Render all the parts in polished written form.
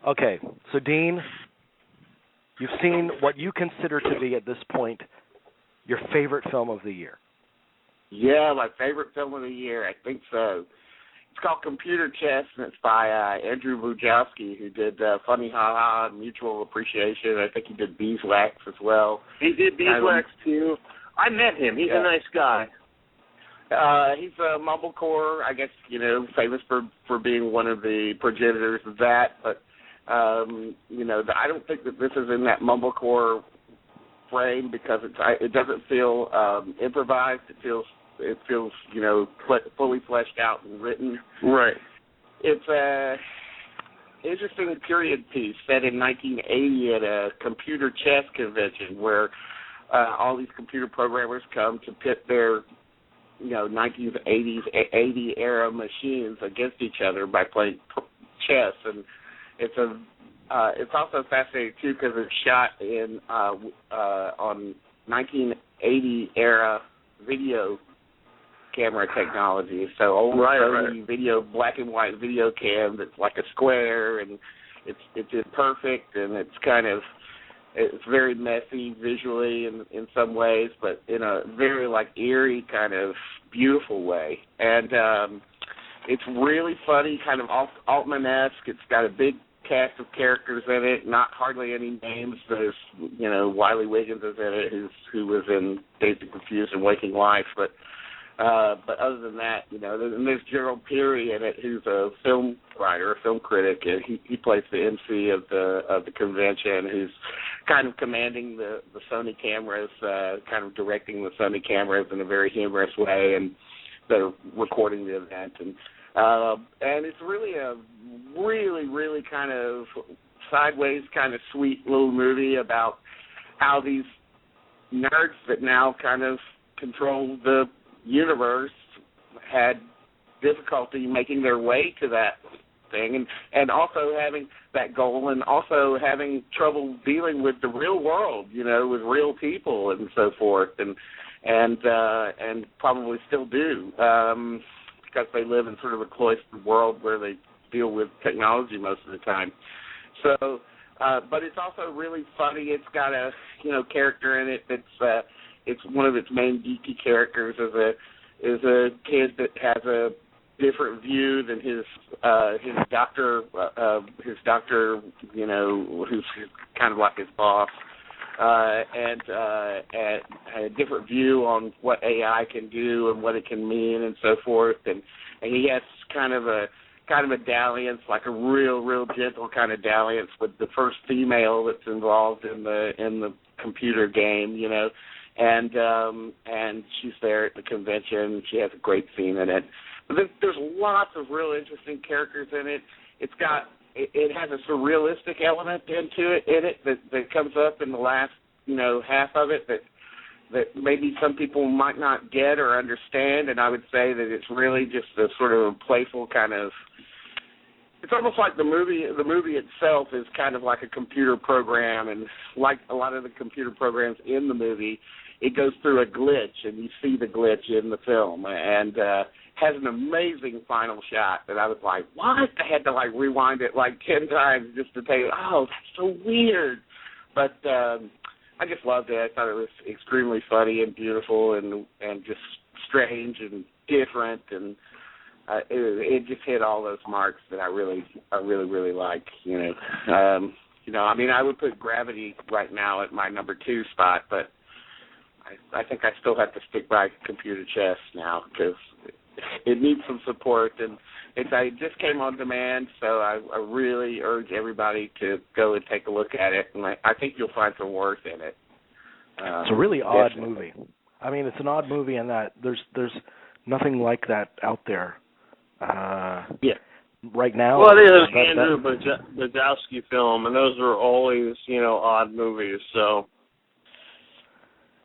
Okay, so Dean, you've seen what you consider to be at this point your favorite film of the year. Yeah, my favorite film of the year, I think so. It's called Computer Chess, and it's by Andrew Wojcicki, who did Funny Ha Ha and Mutual Appreciation. I think he did Beeswax as well. He did Beeswax, too. I met him. He's a nice guy. He's a mumblecore, I guess, famous for being one of the progenitors of that. But, I don't think that this is in that mumblecore frame because it doesn't feel improvised. It feels fully fleshed out and written. Right. It's a interesting period piece set in 1980 at a computer chess convention where all these computer programmers come to pit their 1980s 80 era machines against each other by playing chess, and it's also fascinating too because it's shot in on 1980 era video camera technology. So old video, black and white video cam that's like a square, and it's imperfect, and it's very messy visually in some ways, but in a very eerie kind of beautiful way. And it's really funny, kind of Altman-esque. It's got a big cast of characters in it, not hardly any names. There's, Wiley Wiggins is in it, who was in Dazed and Confused and Waking Life, but other than that, and there's Gerald Peary in it, who's a film writer, a film critic, and he plays the MC of the convention, who's kind of commanding the Sony cameras, kind of directing the Sony cameras in a very humorous way, and they're recording the event, and it's really a really kind of sideways, kind of sweet little movie about how these nerds that now kind of control the universe had difficulty making their way to that thing, and also having that goal, and also having trouble dealing with the real world, with real people and so forth, and probably still do, because they live in sort of a cloistered world where they deal with technology most of the time. So, but it's also really funny. It's got a character in it that's it's one of its main geeky characters is a kid that has a different view than his doctor, who's kind of like his boss, and a different view on what AI can do and what it can mean and so forth, and he has kind of a dalliance, like a real gentle kind of dalliance with the first female that's involved in the computer game, and she's there at the convention. She has a great scene in it. But there's lots of real interesting characters in it. It has a surrealistic element in it that comes up in the last half of it that maybe some people might not get or understand. And I would say that it's really just a sort of a playful kind of. It's almost like the movie itself is kind of like a computer program, and like a lot of the computer programs in the movie, it goes through a glitch, and you see the glitch in the film, and has an amazing final shot that I was like, what? I had to rewind it 10 times just to tell you, oh, that's so weird. But I just loved it. I thought it was extremely funny and beautiful and just strange and different, and it just hit all those marks that I really like. I would put Gravity right now at my number 2 spot, but I think I still have to stick by Computer Chess now because it needs some support, and it just came on demand, so I really urge everybody to go and take a look at it, and I think you'll find some worth in it. It's a really odd movie. I mean, it's an odd movie in that there's nothing like that out there. Right now. Well, it is an Andrew Wojcicki film, and those are always, odd movies. So.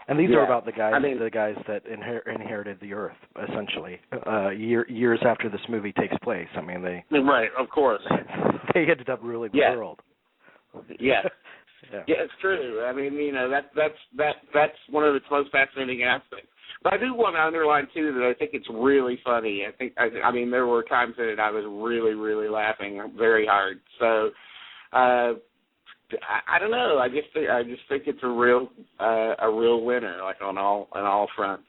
And these are about the guys that inherited the Earth, essentially, years after this movie takes place. I mean, right, of course, they ended up ruling the world. Yeah. Yeah, it's true. I mean, that's one of its most fascinating aspects. But I do want to underline, too, that I think it's really funny. I mean, there were times in it I was really, really laughing very hard. So I don't know. I just think it's a real winner, like on all fronts.